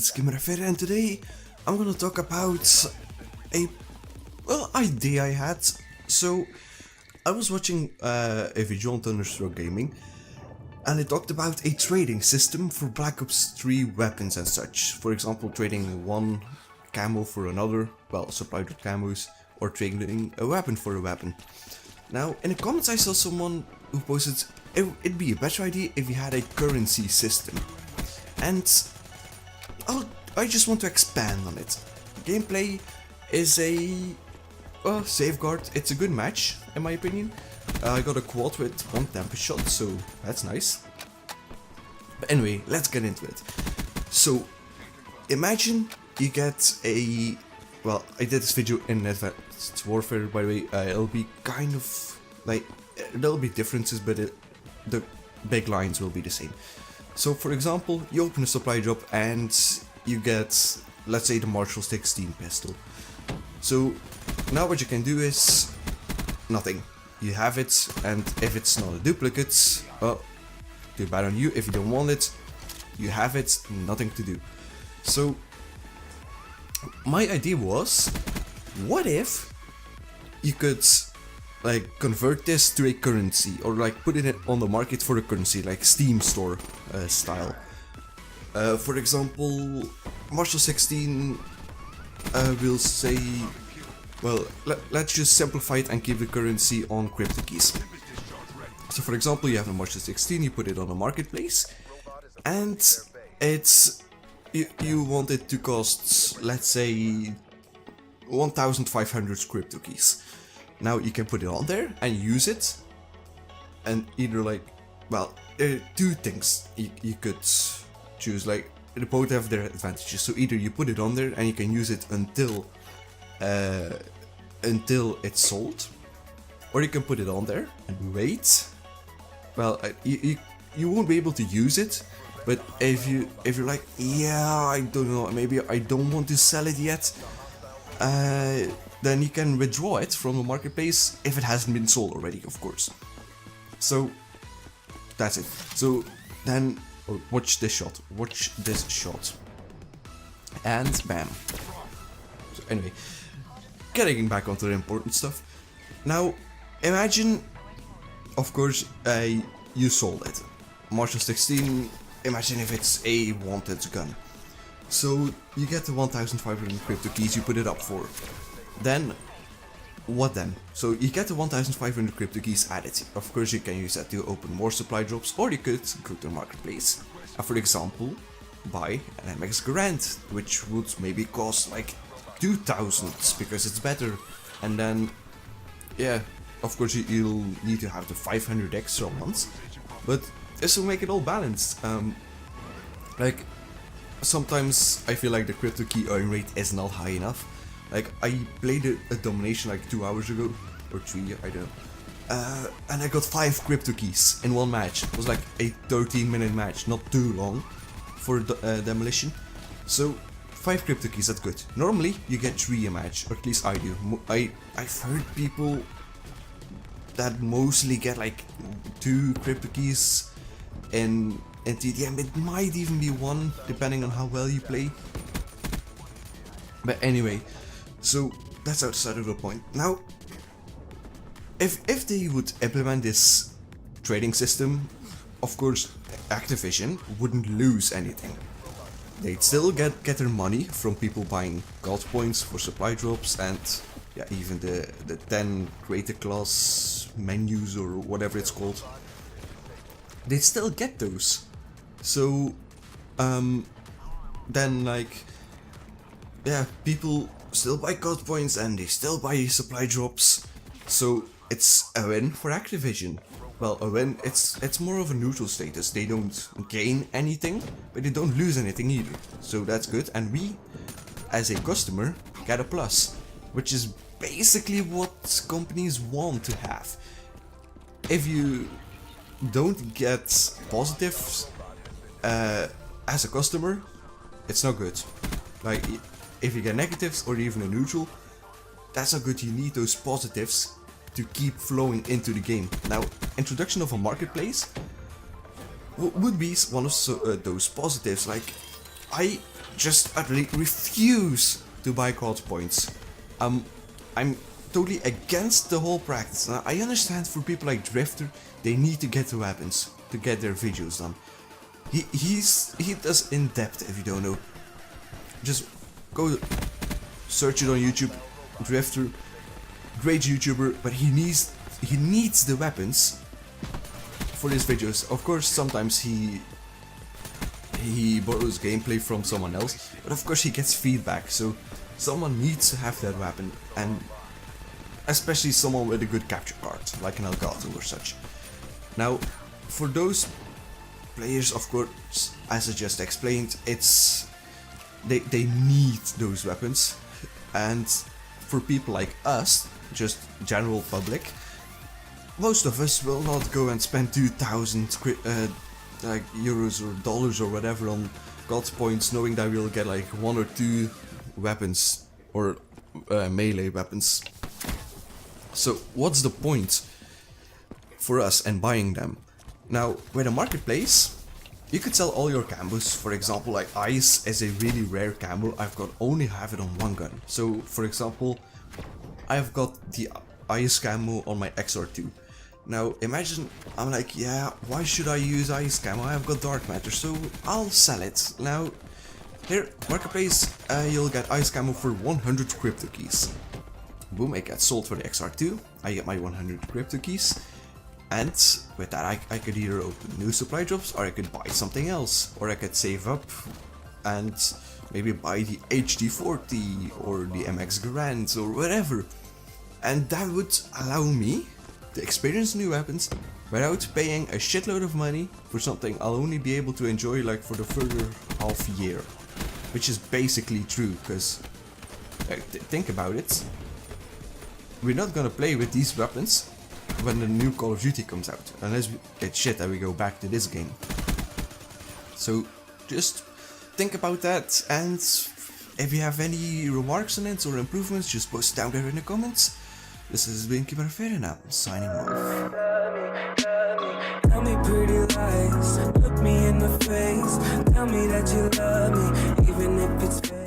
it's Kimirafer, and today I'm gonna talk about a idea I had. So I was watching a video on Thunderstruck Gaming, and it talked about a trading system for Black Ops 3 weapons and such. For example, trading one camo for another, well, supplied with camos, or trading a weapon for a weapon. Now, in the comments I saw someone who posted it'd be a better idea if you had a currency system. And I just want to expand on it. Gameplay is a safeguard. It's a good match, in my opinion. I got a quad with 1 temper shot, so that's nice. But anyway, let's get into it. So, imagine you get a... Well, I did this video in Advanced Warfare, by the way. It'll be kind of like... There'll be differences, but the big lines will be the same. So, for example, you open a supply drop and you get, let's say, the Marshall 16 pistol. So, now what you can do is nothing. You have it, and if it's not a duplicate, well, too bad on you. If you don't want it, you have it, nothing to do. So, my idea was, what if you could like convert this to a currency, or like put it on the market for a currency, like Steam store style. For example, Marshall 16 will say, well, let's just simplify it and keep the currency on crypto keys. So for example, you have a Marshall 16, you put it on a marketplace, and it's you want it to cost, let's say, 1,500 crypto keys. Now you can put it on there and use it, and either like, well, there are two things you could choose. Like, they both have their advantages. So either you put it on there and you can use it until it's sold, or you can put it on there and wait. Well, you won't be able to use it, but if you're like, yeah, I don't know, maybe I don't want to sell it yet, then you can withdraw it from the marketplace if it hasn't been sold already, of course. So that's it. So then watch this shot. Watch this shot. And bam. So anyway, getting back onto the important stuff. Now imagine, of course, you sold it. Marshall 16, imagine if it's a wanted gun. So you get the 1,500 crypto keys, you put it up for. Then, what then? So you get the 1,500 crypto keys added. Of course, you can use that to open more supply drops, or you could go to the marketplace and, for example, buy an MX Garand, which would maybe cost like 2,000 because it's better. And then, yeah, of course you'll need to have the 500 extra ones, but this will make it all balanced. Like, sometimes I feel like the crypto key earn rate is not high enough. Like, I played a domination like 2 hours ago, or 3, I don't know, and I got 5 crypto keys in one match. It was like a 13-minute match, not too long for demolition. So 5 crypto keys, that's good. Normally you get 3 a match, or at least I do. I've heard people that mostly get like 2 crypto keys in TDM. It might even be 1, depending on how well you play. But anyway, so that's outside of the point. Now, if they would implement this trading system, of course Activision wouldn't lose anything. They'd still get their money from people buying gold points for supply drops, and yeah, even the 10 creator class menus or whatever it's called. They'd still get those. So then, like, yeah, people still buy gold points and they still buy supply drops, so it's a win for Activision. Well, a win, it's more of a neutral status. They don't gain anything, but they don't lose anything either, so that's good. And we, as a customer, get a plus, which is basically what companies want to have. If you don't get positives as a customer, it's not good. Like, if you get negatives or even a neutral, that's not good. You need those positives to keep flowing into the game. Now, introduction of a marketplace would be one of those positives. Like, I just utterly refuse to buy COD points. I'm totally against the whole practice. Now, I understand for people like Drifter, they need to get the weapons to get their videos done. He does in depth. If you don't know, just go search it on YouTube. Drifter, great YouTuber, but he needs the weapons for his videos. Of course, sometimes he borrows gameplay from someone else, but of course he gets feedback. So someone needs to have that weapon, and especially someone with a good capture card, like an Elgato or such. Now, for those players, of course, as I just explained, they need those weapons, and for people like us, just general public, most of us will not go and spend 2,000 like euros or dollars or whatever on COD points, knowing that we'll get like 1 or 2 weapons or melee weapons. So what's the point for us in buying them? Now, with a marketplace, you could sell all your cambos. For example, like Ice is a really rare camo. Only have it on one gun. So for example, I've got the Ice camo on my XR2. Now imagine I'm like, yeah, why should I use Ice camo? I've got Dark Matter, so I'll sell it. Now here, marketplace, you'll get Ice camo for 100 crypto keys. Boom, it gets sold for the XR2. I get my 100 crypto keys. And with that I could either open new supply drops, or I could buy something else, or I could save up and maybe buy the HD40 or the MX Grand or whatever. And that would allow me to experience new weapons without paying a shitload of money for something I'll only be able to enjoy like for the further half year. Which is basically true, because think about it. We're not gonna play with these weapons when the new Call of Duty comes out, unless we get shit and we go back to this game. So just think about that, and if you have any remarks on it or improvements, just post down there in the comments. This has been Kimirafer now, signing off. Tell me pretty lies, look me in the face, tell me that you love me, even if it's fake.